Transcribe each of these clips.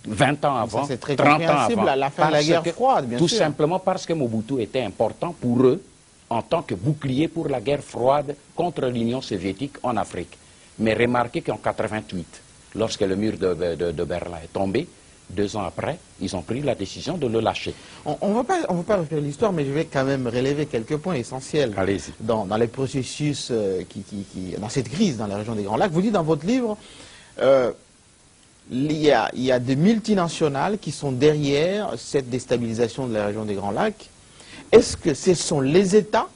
20 ans avant, c'est très 30 ans avant. à la fin de la guerre froide, bien sûr. Tout simplement parce que Mobutu était important pour eux en tant que bouclier pour la guerre froide contre l'Union soviétique en Afrique. Mais remarquez qu'en 88, lorsque le mur de Berlin est tombé, 2 ans après, ils ont pris la décision de le lâcher. On ne va pas refaire l'histoire, mais je vais quand même relever quelques points essentiels dans les processus, dans cette crise dans la région des Grands Lacs. Vous dites dans votre livre, il y a des multinationales qui sont derrière cette déstabilisation de la région des Grands Lacs. Est-ce que ce sont les États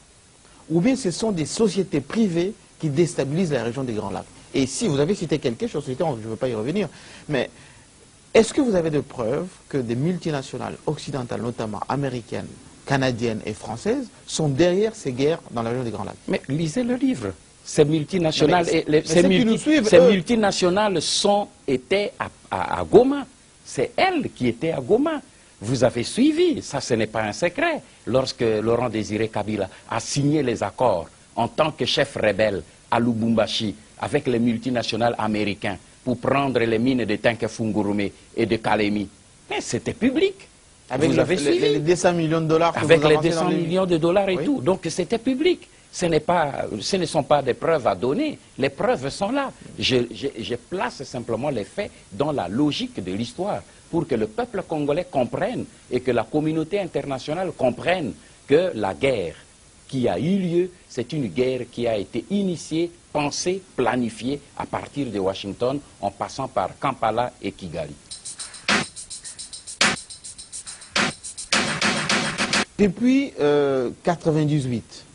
ou bien ce sont des sociétés privées qui déstabilisent la région des Grands Lacs? Et si vous avez cité quelque chose, je ne veux pas y revenir, mais est-ce que vous avez des preuves que des multinationales occidentales, notamment américaines, canadiennes et françaises, sont derrière ces guerres dans la région des Grands Lacs? Mais lisez le livre. Ces multinationales, multinationales étaient à Goma. C'est elles qui étaient à Goma. Vous avez suivi, ça ce n'est pas un secret, lorsque Laurent Désiré Kabila a signé les accords en tant que chef rebelle à Lubumbashi avec les multinationales américains pour prendre les mines de Tenke-Fungurume et de Kalemi. Mais c'était public. Avec les 200 millions de dollars. Avec les 200 millions de dollars et tout. Donc c'était public. Ce ne sont pas des preuves à donner. Les preuves sont là. Je place simplement les faits dans la logique de l'histoire pour que le peuple congolais comprenne et que la communauté internationale comprenne que la guerre qui a eu lieu, c'est une guerre qui a été initiée, pensée, planifiée à partir de Washington en passant par Kampala et Kigali. Depuis 1998,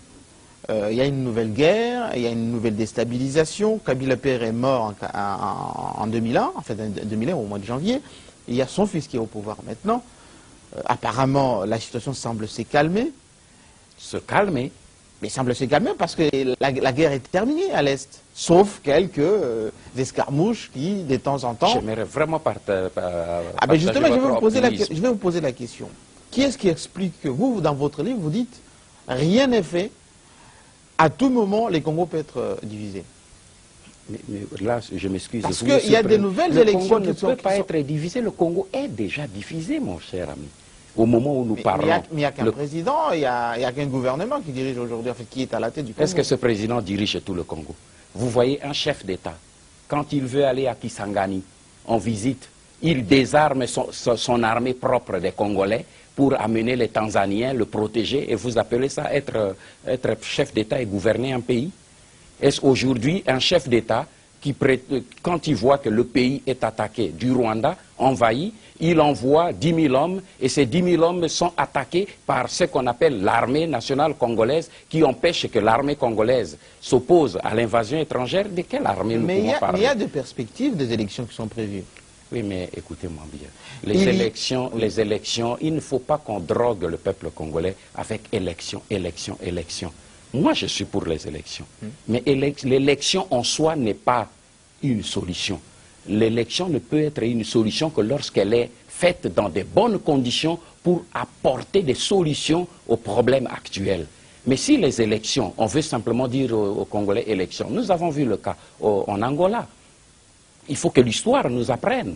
il y a une nouvelle guerre, il y a une nouvelle déstabilisation. Kabila père est mort en 2001, en fait en 2001 au mois de janvier. Il y a son fils qui est au pouvoir maintenant. Apparemment, la situation semble se calmer. Se calmer? Mais semble se calmer parce que la guerre est terminée à l'Est. Sauf quelques escarmouches qui, de temps en temps... J'aimerais vraiment justement, je vais vous poser la question. Qui est-ce qui explique que vous, dans votre livre, vous dites rien n'est fait, à tout moment, les Congos peuvent être divisés? Mais là, je m'excuse. Parce qu'il y a des nouvelles élections qui ne peuvent pas être divisées. Le Congo est déjà divisé, mon cher ami. Au moment où nous parlons. Mais il n'y a qu'un président, il n'y a qu'un gouvernement qui dirige aujourd'hui, en fait, qui est à la tête du Congo. Est-ce que ce président dirige tout le Congo? Vous voyez un chef d'État, quand il veut aller à Kisangani en visite, il désarme son armée propre des Congolais pour amener les Tanzaniens, le protéger, et vous appelez ça être chef d'État et gouverner un pays? Est-ce aujourd'hui un chef d'État qui, quand il voit que le pays est attaqué, du Rwanda, envahi, il envoie 10 000 hommes, et ces 10 000 hommes sont attaqués par ce qu'on appelle l'armée nationale congolaise, qui empêche que l'armée congolaise s'oppose à l'invasion étrangère? De quelle armée nous pouvons parler? Mais il y a des perspectives des élections qui sont prévues. Oui, mais écoutez-moi bien. Les élections, il ne faut pas qu'on drogue le peuple congolais avec élection. Moi, je suis pour les élections. Mais l'élection en soi n'est pas une solution. L'élection ne peut être une solution que lorsqu'elle est faite dans de bonnes conditions pour apporter des solutions aux problèmes actuels. Mais si les élections, on veut simplement dire aux Congolais élections, nous avons vu le cas en Angola. Il faut que l'histoire nous apprenne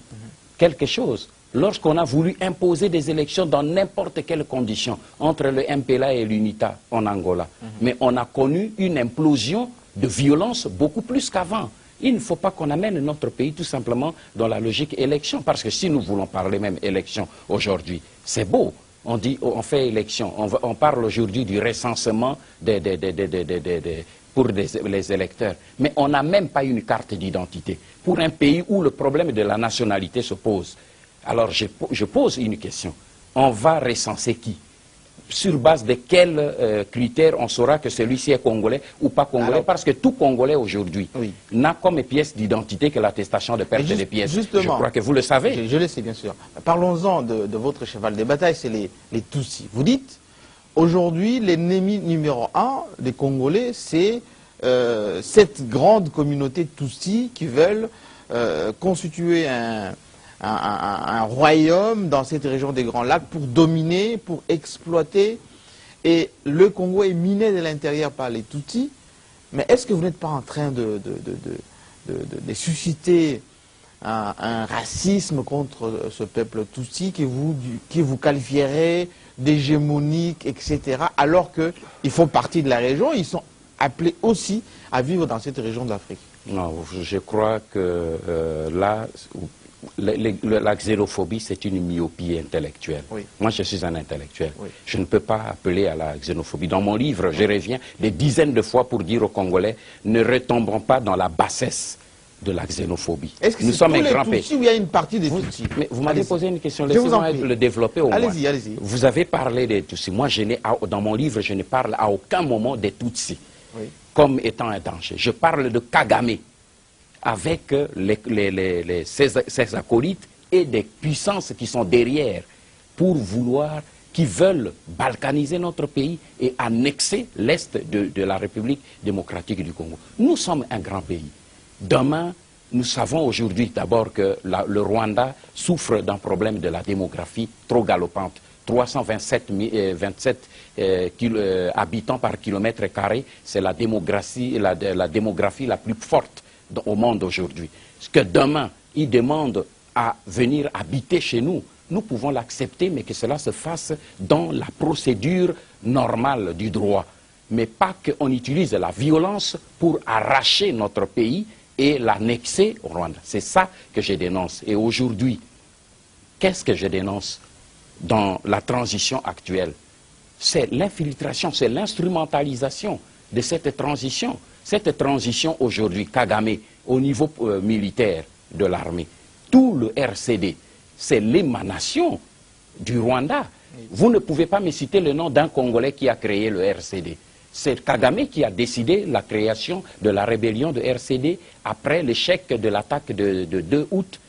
quelque chose. Lorsqu'on a voulu imposer des élections dans n'importe quelle condition entre le MPLA et l'UNITA en Angola, mais on a connu une implosion de violence beaucoup plus qu'avant. Il ne faut pas qu'on amène notre pays tout simplement dans la logique élection, parce que si nous voulons parler même élection aujourd'hui, c'est beau. On dit, on fait élection, on parle aujourd'hui du recensement pour les électeurs. Mais on n'a même pas une carte d'identité pour un pays où le problème de la nationalité se pose. Alors je pose une question. On va recenser qui? Sur base de quels critères on saura que celui-ci est congolais ou pas congolais? Alors, parce que tout Congolais aujourd'hui n'a comme pièce d'identité que l'attestation de perte des pièces. Je crois que vous le savez. Je le sais, bien sûr. Parlons-en de votre cheval de bataille, c'est les Tutsis. Vous dites, aujourd'hui, l'ennemi numéro 1 des Congolais, c'est cette grande communauté Tutsi qui veulent constituer un royaume dans cette région des Grands Lacs pour dominer, pour exploiter. Et le Congo est miné de l'intérieur par les Tutsis. Mais est-ce que vous n'êtes pas en train de susciter un racisme contre ce peuple Tutsi qui vous qualifierait d'hégémonique, etc. Alors qu'ils font partie de la région, ils sont appelés aussi à vivre dans cette région de l'Afrique. Non, je crois que là, la xénophobie, c'est une myopie intellectuelle. Oui. Moi, je suis un intellectuel. Oui. Je ne peux pas appeler à la xénophobie. Dans mon livre, je reviens des dizaines de fois pour dire aux Congolais, ne retombons pas dans la bassesse de la xénophobie. Est-ce que nous c'est sommes tous un les grand pays. Tutsis ou il y a une partie des Tutsis? Mais vous m'avez posé une question, Je vous en laissez-moi prie. le développer au moins. Allez-y, allez-y. Vous avez parlé des Tutsis. Moi, dans mon livre, je ne parle à aucun moment des Tutsis Oui. comme étant un danger. Je parle de Kagame avec ses acolytes et des puissances qui sont derrière qui veulent balkaniser notre pays et annexer l'Est de la République démocratique du Congo. Nous sommes un grand pays. Demain, nous savons aujourd'hui d'abord que le Rwanda souffre d'un problème de la démographie trop galopante. 327 habitants par kilomètre carré, c'est la démographie la plus forte au monde aujourd'hui. Ce que demain, ils demandent à venir habiter chez nous, nous pouvons l'accepter, mais que cela se fasse dans la procédure normale du droit. Mais pas qu'on utilise la violence pour arracher notre pays et l'annexer au Rwanda. C'est ça que je dénonce. Et aujourd'hui, qu'est-ce que je dénonce dans la transition actuelle? C'est l'infiltration, c'est l'instrumentalisation de cette transition. Cette transition aujourd'hui, Kagame, au niveau militaire de l'armée, tout le RCD, c'est l'émanation du Rwanda. Vous ne pouvez pas me citer le nom d'un Congolais qui a créé le RCD. C'est Kagame qui a décidé la création de la rébellion de RCD après l'échec de l'attaque de 2 août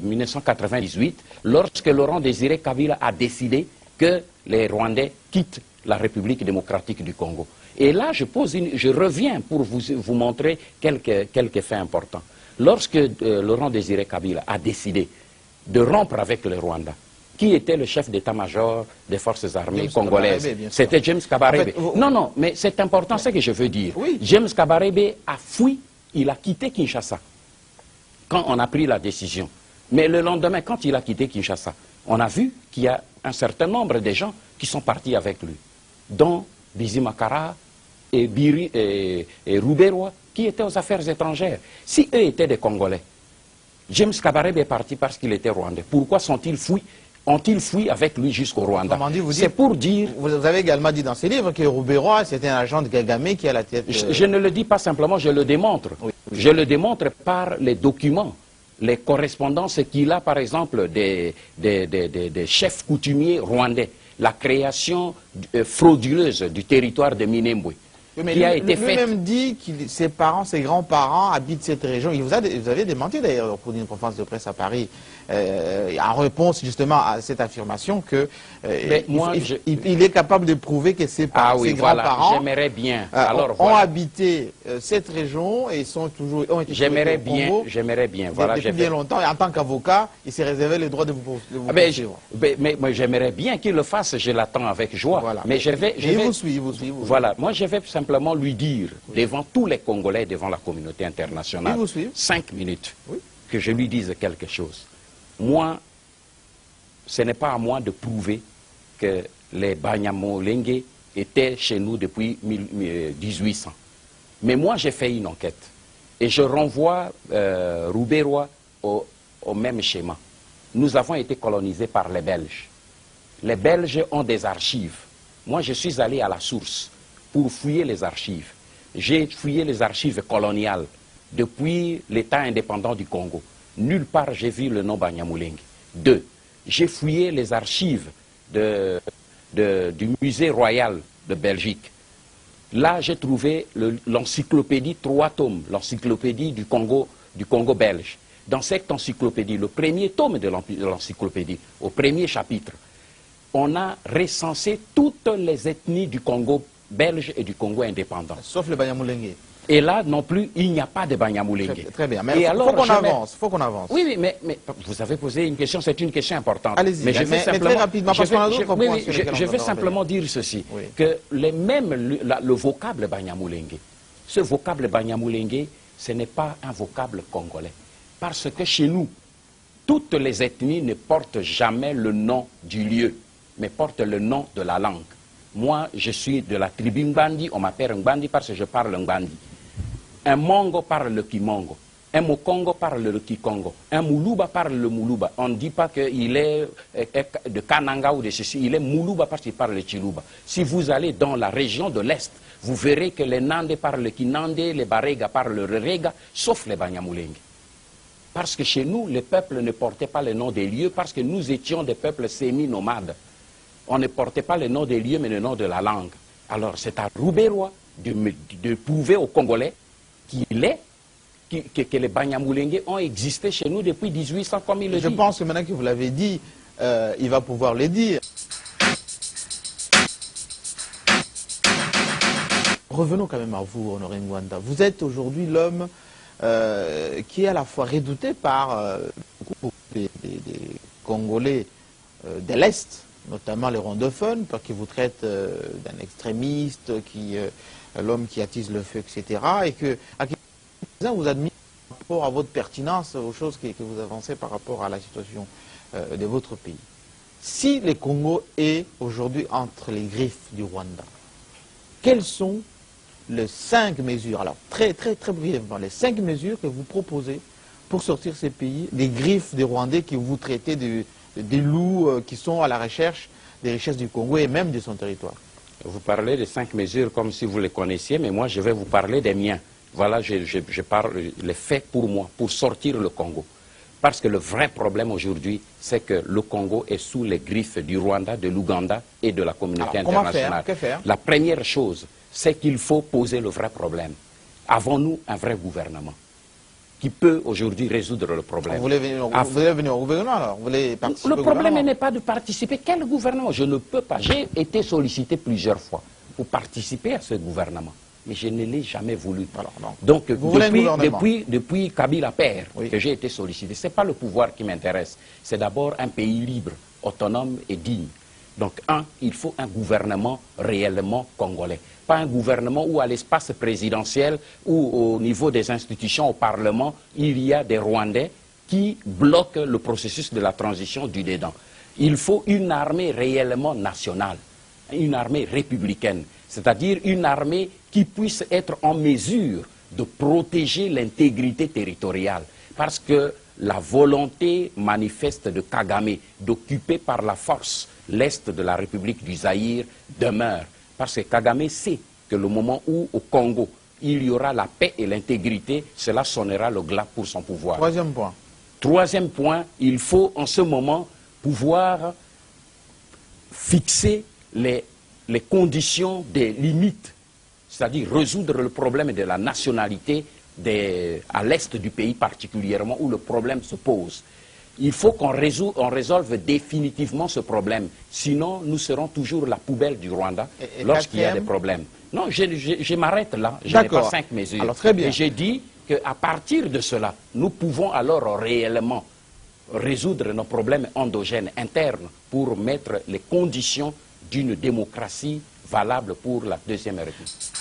1998, lorsque Laurent Désiré Kabila a décidé que les Rwandais quittent la République démocratique du Congo. Et là, je reviens pour vous montrer quelques faits importants. Lorsque Laurent Désiré Kabila a décidé de rompre avec le Rwanda, qui était le chef d'état-major des forces armées congolaises? C'était James Kabarebe. En fait, non, mais c'est important ce que je veux dire. Oui. James Kabarebe a fui, il a quitté Kinshasa quand on a pris la décision. Mais le lendemain, quand il a quitté Kinshasa, on a vu qu'il y a un certain nombre de gens qui sont partis avec lui, dont Bizi Makara et Rouberoi, qui étaient aux affaires étrangères. Si eux étaient des Congolais, James Kabarebe est parti parce qu'il était rwandais. Pourquoi ont-ils fui avec lui jusqu'au Rwanda? C'est pour dire... Vous avez également dit dans ces livres que Rouberoi, c'était un agent de Kagame qui a la tête... Je ne le dis pas simplement, je le démontre. Oui. Je le démontre par les documents, les correspondances qu'il a, par exemple, des chefs coutumiers rwandais. La création frauduleuse du territoire de Minembwe. Oui, mais qui a été faite. Lui-même dit que ses parents, ses grands-parents habitent cette région. Vous avez démenti d'ailleurs pour une conférence de presse à Paris, en réponse justement à cette affirmation que il est capable de prouver que ses grands-parents ont habité cette région et ont été j'aimerais bien. Voilà, depuis bien longtemps. Et en tant qu'avocat, il s'est réservé le droit de vous poursuivre. Mais j'aimerais bien qu'il le fasse. Je l'attends avec joie. Voilà. Mais il vous suit. Voilà. Moi, je vais simplement lui dire, devant tous les Congolais, devant la communauté internationale, 5 minutes, que je lui dise quelque chose. Moi, ce n'est pas à moi de prouver que les Banyamulenge étaient chez nous depuis 1800. Mais moi, j'ai fait une enquête. Et je renvoie Rouberoi au même schéma. Nous avons été colonisés par les Belges. Les Belges ont des archives. Moi, je suis allé à la source pour fouiller les archives. J'ai fouillé les archives coloniales depuis l'État indépendant du Congo. Nulle part j'ai vu le nom Banyamulenge. 2. J'ai fouillé les archives du musée royal de Belgique. Là, j'ai trouvé l'encyclopédie 3 tomes, l'encyclopédie du Congo belge. Dans cette encyclopédie, le premier tome de l'encyclopédie, au premier chapitre, on a recensé toutes les ethnies du Congo belge et du Congo indépendant. Sauf le Banyamulenge. Et là, non plus, il n'y a pas de Banyamulenge. Très bien, mais il faut qu'on avance. Oui, mais vous avez posé une question, c'est une question importante. Allez-y, mais très rapidement, parce qu'on a d'autres points. Je vais simplement dire ceci, que le vocable Banyamulenge, ce vocable Banyamulenge, ce n'est pas un vocable congolais. Parce que chez nous, toutes les ethnies ne portent jamais le nom du lieu, mais portent le nom de la langue. Moi, je suis de la tribu Ngbandi, on m'appelle Ngbandi parce que je parle Ngbandi. Un Mongo parle le Kimongo, un Mokongo parle le Kikongo, un Moulouba parle le Moulouba. On ne dit pas qu'il est de Kananga ou de ceci, il est Moulouba parce qu'il parle le Chilouba. Si vous allez dans la région de l'Est, vous verrez que les Nandé parlent le Kinandé, les Barega parlent le Rega, sauf les Banyamulenge. Parce que chez nous, les peuples ne portaient pas le nom des lieux, parce que nous étions des peuples sémi-nomades. On ne portait pas le nom des lieux, mais le nom de la langue. Alors c'est à Rouberois de prouver aux Congolais que les Banyamulenge ont existé chez nous depuis 1800, comme il le dit. Je pense que maintenant que vous l'avez dit, il va pouvoir le dire. Revenons quand même à vous, Honoré Ngwanda. Vous êtes aujourd'hui l'homme qui est à la fois redouté par beaucoup des Congolais de l'Est, notamment les rondophones, parce qu'ils vous traitent d'un extrémiste, l'homme qui attise le feu, etc. Et que vous admirez par rapport à votre pertinence aux choses que vous avancez par rapport à la situation de votre pays. Si le Congo est aujourd'hui entre les griffes du Rwanda, quelles sont les 5 mesures, alors très brièvement, les 5 mesures que vous proposez pour sortir ces pays des griffes des Rwandais qui vous traitez des loups qui sont à la recherche des richesses du Congo et même de son territoire? Vous parlez des 5 mesures comme si vous les connaissiez, mais moi je vais vous parler des miens. Voilà, je parle les faits pour moi, pour sortir le Congo. Parce que le vrai problème aujourd'hui, c'est que le Congo est sous les griffes du Rwanda, de l'Ouganda et de la communauté internationale. Que faire? La première chose, c'est qu'il faut poser le vrai problème. Avons-nous un vrai gouvernement qui peut aujourd'hui résoudre le problème? Vous voulez venir au gouvernement alors? Vous voulez participer Le problème n'est pas de participer. Quel gouvernement? Je ne peux pas. J'ai été sollicité plusieurs fois pour participer à ce gouvernement. Mais je ne l'ai jamais voulu. Alors, donc, depuis Kabila père, oui, que j'ai été sollicité, ce n'est pas le pouvoir qui m'intéresse. C'est d'abord un pays libre, autonome et digne. Donc, il faut un gouvernement réellement congolais. Pas un gouvernement où à l'espace présidentiel ou au niveau des institutions, au Parlement, il y a des Rwandais qui bloquent le processus de la transition du dedans. Il faut une armée réellement nationale, une armée républicaine, c'est-à-dire une armée qui puisse être en mesure de protéger l'intégrité territoriale. Parce que la volonté manifeste de Kagame d'occuper par la force l'est de la République du Zaïre demeure. Parce que Kagame sait que le moment où, au Congo, il y aura la paix et l'intégrité, cela sonnera le glas pour son pouvoir. Troisième point. Troisième point, il faut en ce moment pouvoir fixer les conditions des limites, c'est-à-dire résoudre le problème de la nationalité à l'est du pays particulièrement où le problème se pose. Il faut qu'on résolve définitivement ce problème, sinon nous serons toujours la poubelle du Rwanda lorsqu'il y a des problèmes. Non, je m'arrête là, je n'ai pas 5 mesures. Alors, très bien. Et j'ai dit qu'à partir de cela, nous pouvons alors réellement résoudre nos problèmes endogènes, internes, pour mettre les conditions d'une démocratie valable pour la Deuxième République.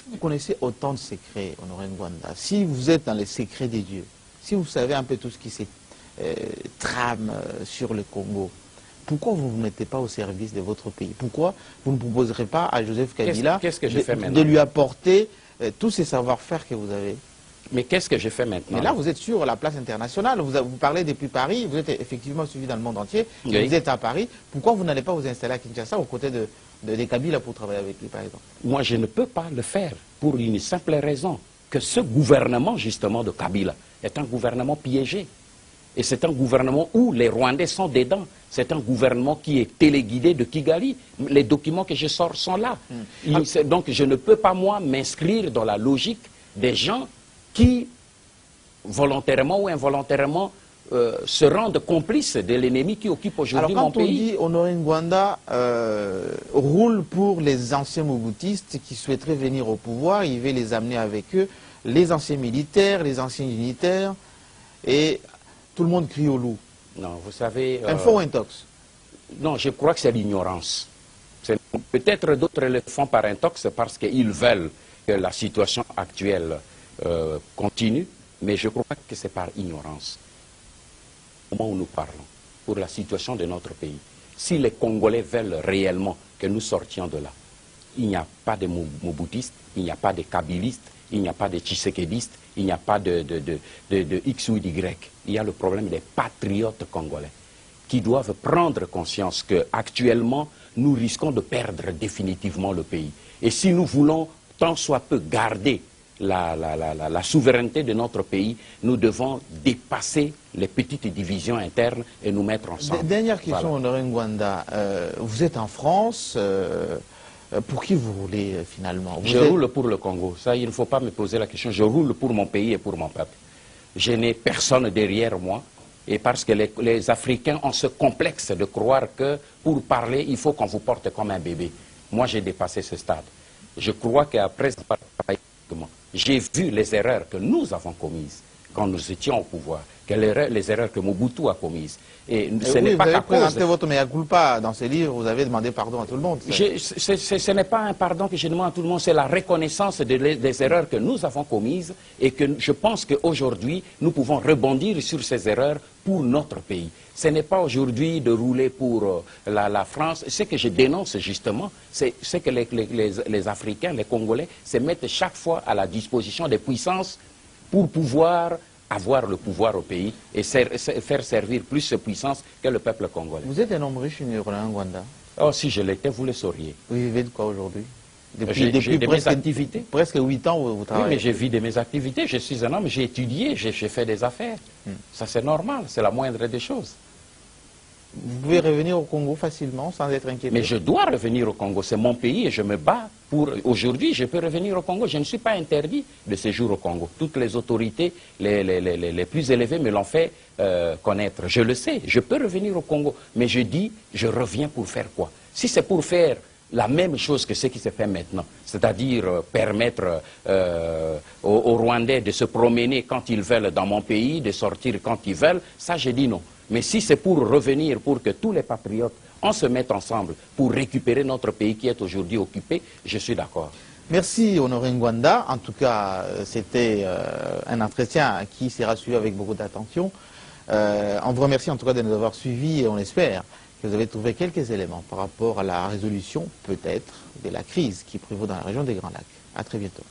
Vous connaissez autant de secrets, Honoré Ngwanda. Si vous êtes dans les secrets des dieux, si vous savez un peu tout ce qui se trame sur le Congo, pourquoi vous ne vous mettez pas au service de votre pays? Pourquoi vous ne proposerez pas à Joseph Kabila de lui apporter tous ces savoir-faire que vous avez? Mais qu'est-ce que je fais maintenant? Mais là, vous êtes sur la place internationale, vous parlez depuis Paris, vous êtes effectivement suivi dans le monde entier, oui. Vous êtes à Paris. Pourquoi vous n'allez pas vous installer à Kinshasa aux côtés de Kabila pour travailler avec lui, par exemple? Moi, je ne peux pas le faire pour une simple raison, que ce gouvernement, justement, de Kabila est un gouvernement piégé. Et c'est un gouvernement où les Rwandais sont dedans. C'est un gouvernement qui est téléguidé de Kigali. Les documents que je sors sont là. Donc, je ne peux pas, moi, m'inscrire dans la logique des gens qui, volontairement ou involontairement, se rendent complices de l'ennemi qui occupe aujourd'hui mon pays. Alors quand on dit Honoré Ngwanda roule pour les anciens mobutistes qui souhaiteraient venir au pouvoir, il veut les amener avec eux, les anciens militaires, les anciens unitaires, et tout le monde crie au loup. Non, vous savez... Info ou intox? Non, je crois que c'est l'ignorance. Peut-être d'autres le font par intox parce qu'ils veulent que la situation actuelle continue, mais je crois que c'est par ignorance. Au moment où nous parlons, pour la situation de notre pays, si les Congolais veulent réellement que nous sortions de là, il n'y a pas de Mobutistes, il n'y a pas de Kabilistes, il n'y a pas de Tshisekedistes, il n'y a pas de X ou Y. Il y a le problème des patriotes congolais qui doivent prendre conscience qu'actuellement, nous risquons de perdre définitivement le pays. Et si nous voulons tant soit peu garder la souveraineté de notre pays, nous devons dépasser les petites divisions internes et nous mettre ensemble. Dernière question, Honoré Ngwanda. Vous êtes en France, pour qui vous roulez finalement? Je roule pour le Congo. Ça, il ne faut pas me poser la question. Je roule pour mon pays et pour mon peuple. Je n'ai personne derrière moi. Et parce que les Africains ont ce complexe de croire que pour parler, il faut qu'on vous porte comme un bébé. Moi, j'ai dépassé ce stade. Je crois qu'après, j'ai vu les erreurs que nous avons commises quand nous étions au pouvoir, les erreurs que Mobutu a commises. Et ce n'est pas vous avez présenté votre mea culpa dans ce livre, vous avez demandé pardon à tout le monde. Ce n'est pas un pardon que je demande à tout le monde, c'est la reconnaissance des erreurs que nous avons commises et que je pense qu'aujourd'hui, nous pouvons rebondir sur ces erreurs pour notre pays. Ce n'est pas aujourd'hui de rouler pour la France. Ce que je dénonce justement, c'est que les Africains, les Congolais, se mettent chaque fois à la disposition des puissances pour pouvoir avoir le pouvoir au pays et faire servir plus de puissance que le peuple congolais. Vous êtes un homme riche, Honoré Ngwanda. Oh, si je l'étais, vous le sauriez. Vous vivez de quoi aujourd'hui? Depuis mes activités. Presque 8 ans, vous travaillez. Oui, mais j'ai vu de mes activités. Je suis un homme, j'ai étudié, j'ai fait des affaires. Ça, c'est normal, c'est la moindre des choses. Vous pouvez revenir au Congo facilement, sans être inquiété? Mais je dois revenir au Congo, c'est mon pays et je me bats pour... Aujourd'hui, je peux revenir au Congo. Je ne suis pas interdit de séjour au Congo. Toutes les autorités les plus élevées me l'ont fait connaître. Je le sais, je peux revenir au Congo. Mais je dis, je reviens pour faire quoi? Si c'est pour faire la même chose que ce qui se fait maintenant, c'est-à-dire permettre aux Rwandais de se promener quand ils veulent dans mon pays, de sortir quand ils veulent, ça je dis non. Mais si c'est pour revenir, pour que tous les patriotes, on se mette ensemble pour récupérer notre pays qui est aujourd'hui occupé, je suis d'accord. Merci Honoré Ngwanda. En tout cas, c'était un entretien qui sera suivi avec beaucoup d'attention. On vous remercie en tout cas de nous avoir suivis et on espère que vous avez trouvé quelques éléments par rapport à la résolution, peut-être, de la crise qui prévaut dans la région des Grands Lacs. À très bientôt.